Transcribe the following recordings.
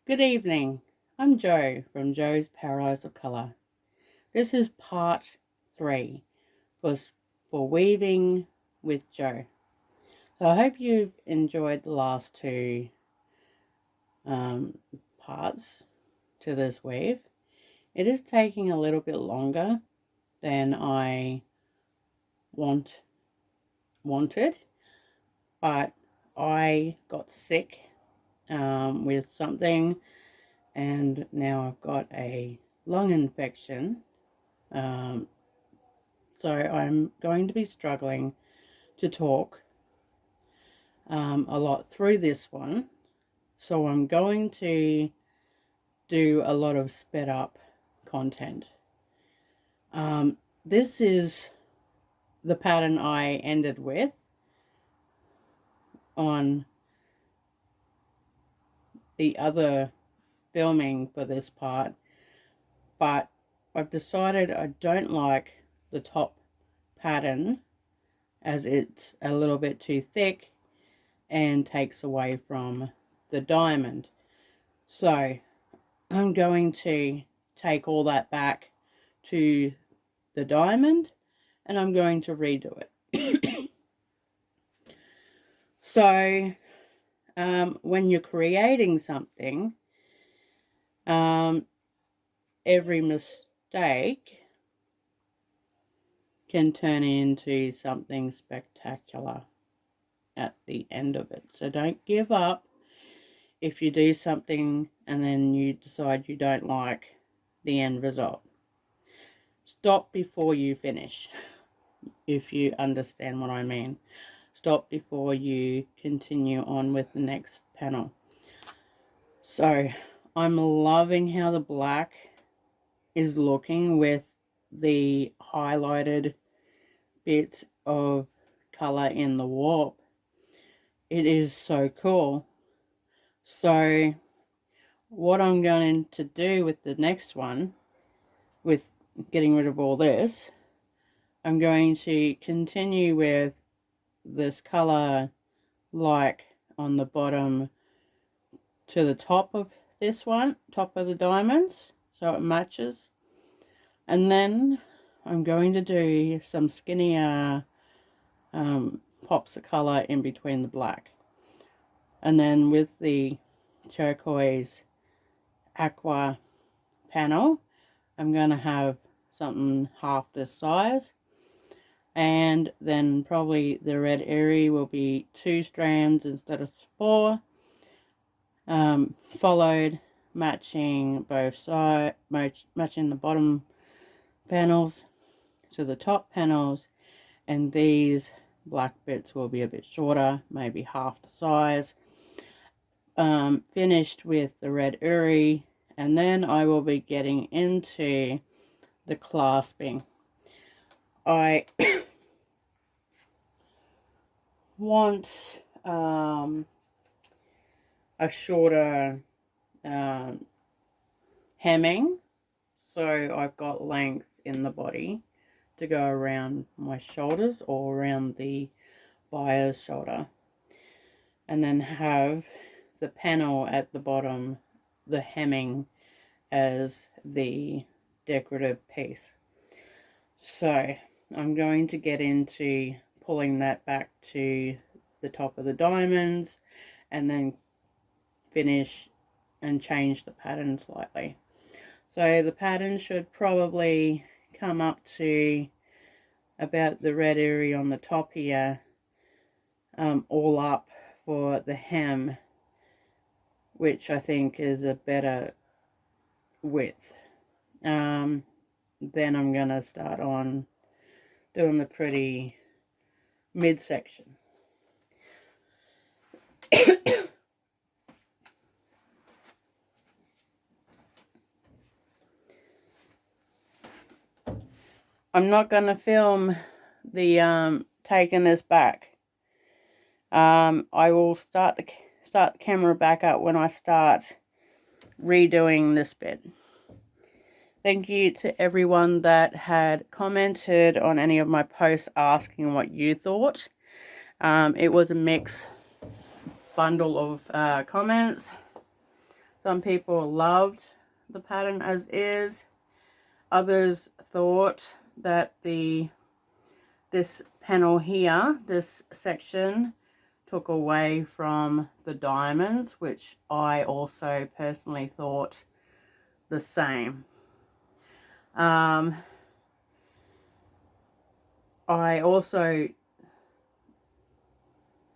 Good evening. I'm Joe from Joe's Paradise of Colour. This is part 3 for, for Weaving with Joe. So I hope you've enjoyed the last two parts to this weave. It is taking a little bit longer than I wanted, but I got sick with something, and now I've got a lung infection. So I'm going to be struggling to talk a lot through this one. So I'm going to do a lot of sped up content. This is the pattern I ended with on the other filming for this part, but I've decided I don't like the top pattern as it's a little bit too thick and takes away from the diamond. So I'm going to take all that back to the diamond and I'm going to redo it. So when you're creating something, every mistake can turn into something spectacular at the end of it. So don't give up if you do something and then you decide you don't like the end result. Stop before you finish, if you understand what I mean. Stop before you continue on with the next panel. So I'm loving how the black is looking with the highlighted bits of color in the warp. It is so cool. So what I'm going to do with the next one, with getting rid of all this, I'm going to continue with this color like on the bottom to the top of this one, top of the diamonds, so it matches. And then I'm going to do some skinnier pops of color in between the black. And then with the turquoise aqua panel, I'm going to have something half this size. And then probably the red airy will be 2 strands instead of 4. Followed matching both sides, matching the bottom panels to the top panels, and these black bits will be a bit shorter, maybe half the size. Finished with the red airy, and then I will be getting into the clasping. I want a shorter hemming, so I've got length in the body to go around my shoulders or around the buyer's shoulder, and then have the panel at the bottom, the hemming, as the decorative piece. So I'm going to get into pulling that back to the top of the diamonds and then finish and change the pattern slightly. So the pattern should probably come up to about the red area on the top here, all up for the hem, which I think is a better width. Then I'm going to start on doing the pretty midsection. I'm not going to film the taking this back. I will start the camera back up when I start redoing this bit. Thank you to everyone that had commented on any of my posts asking what you thought. It was a mixed bundle of comments. Some people loved the pattern as is. Others thought that this panel here, this section, took away from the diamonds, which I also personally thought the same. I also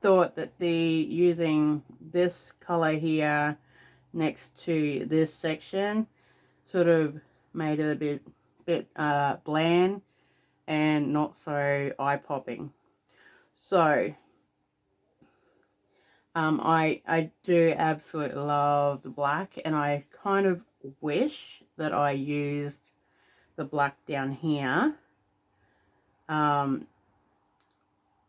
thought that using this color here next to this section sort of made it a bit bland and not so eye-popping. So I do absolutely love the black, and I kind of wish that I used the black down here on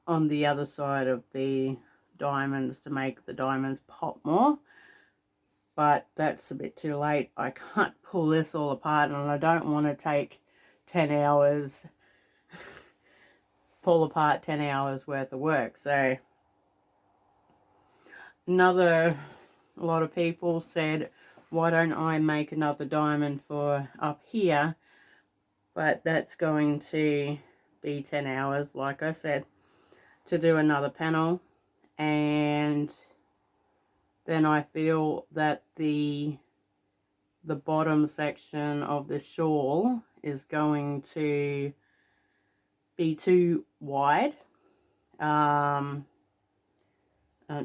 the other side of the diamonds to make the diamonds pop more, but that's a bit too late. I can't pull this all apart, and I don't want to take 10 hours pull apart 10 hours worth of work. So a lot of people said, why don't I make another diamond for up here? But that's going to be 10 hours, like I said, to do another panel. And then I feel that the bottom section of the shawl is going to be too wide,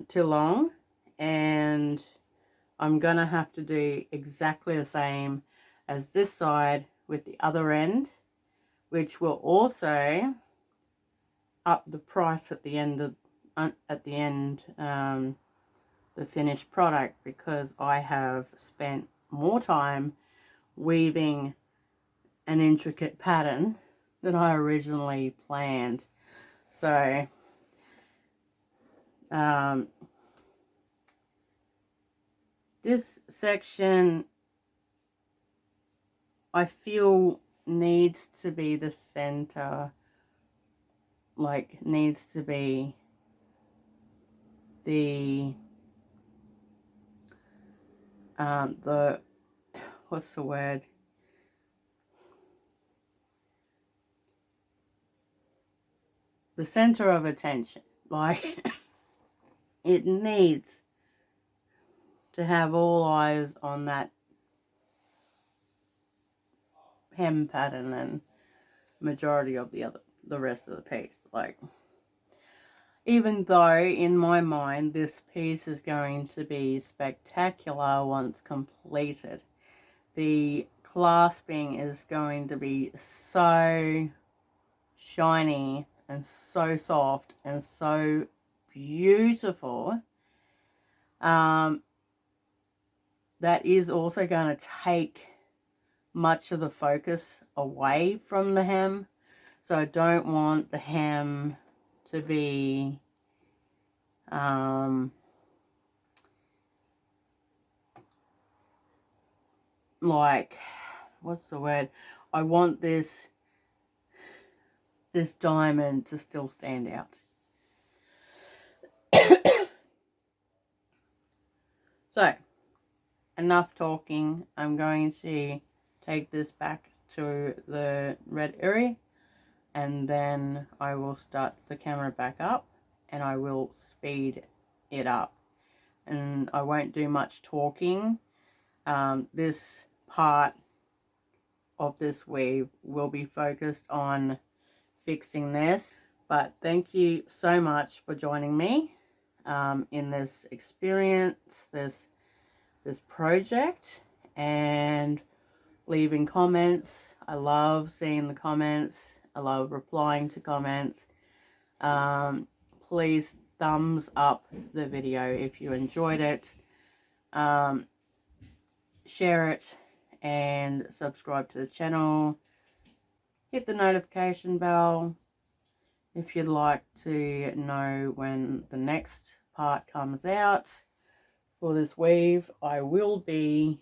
too long, and I'm gonna have to do exactly the same as this side with the other end, which will also up the price at the end of the finished product, because I have spent more time weaving an intricate pattern than I originally planned. So this section I feel needs to be the center, like needs to be the what's the word? The center of attention. Like it needs to have all eyes on that hem pattern and majority of the rest of the piece. Like, even though in my mind this piece is going to be spectacular once completed, the clasping is going to be so shiny and so soft and so beautiful. That is also going to take much of the focus away from the hem. So I don't want the hem to be like, what's the word? I want this diamond to still stand out. So, enough talking. I'm going to take this back to the red area, and then I will start the camera back up and I will speed it up, and I won't do much talking. This part of this weave will be focused on fixing this, but thank you so much for joining me in this experience, this project, and leaving comments. I love seeing the comments. I love replying to comments. Please thumbs up the video if you enjoyed it. Share it and subscribe to the channel. Hit the notification bell if you'd like to know when the next part comes out. For this weave, I will be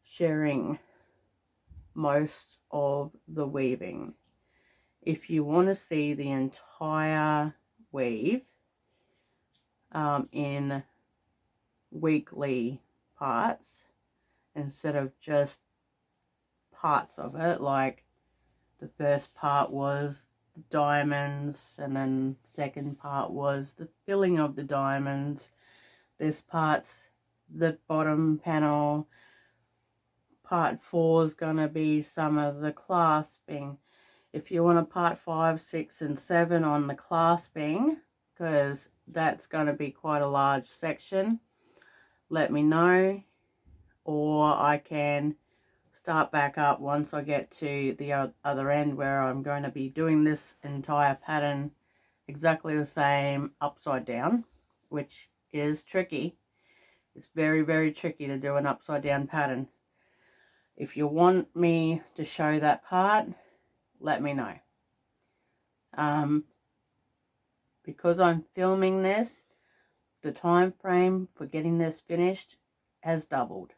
sharing most of the weaving. If you want to see the entire weave in weekly parts instead of just parts of it. Like the first part was the diamonds, and then the second part was the filling of the diamonds. This part's the bottom panel. Part 4 is going to be some of the clasping. If you want a part 5, 6 and 7 on the clasping, because that's going to be quite a large section, let me know, or I can start back up once I get to the other end, where I'm going to be doing this entire pattern exactly the same upside down, which is tricky. It's very, very tricky to do an upside down pattern. If you want me to show that part, let me know. Because I'm filming this, the time frame for getting this finished has doubled.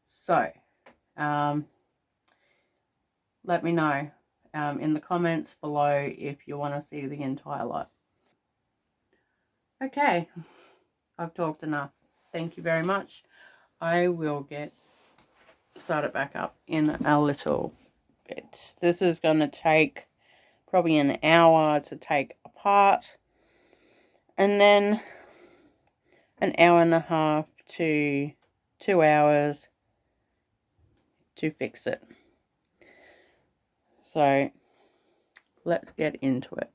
So, let me know in the comments below if you want to see the entire lot. Okay, I've talked enough. Thank you very much. I will get started back up in a little bit. This is going to take probably an hour to take apart, and then an hour and a half to 2 hours to fix it. So let's get into it.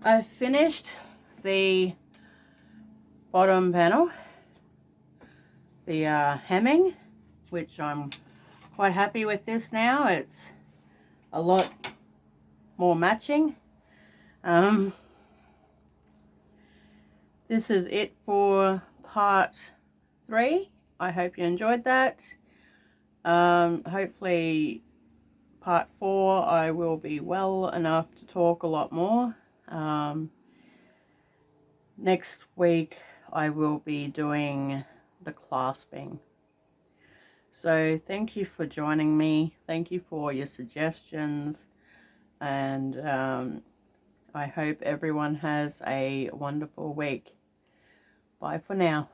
I finished the bottom panel, the hemming, which I'm quite happy with this now. It's a lot more matching. This is it for part 3. I hope you enjoyed that. Hopefully part 4 I will be well enough to talk a lot more. Next week I will be doing the clasping. So thank you for joining me. Thank you for your suggestions, and I hope everyone has a wonderful week. Bye for now.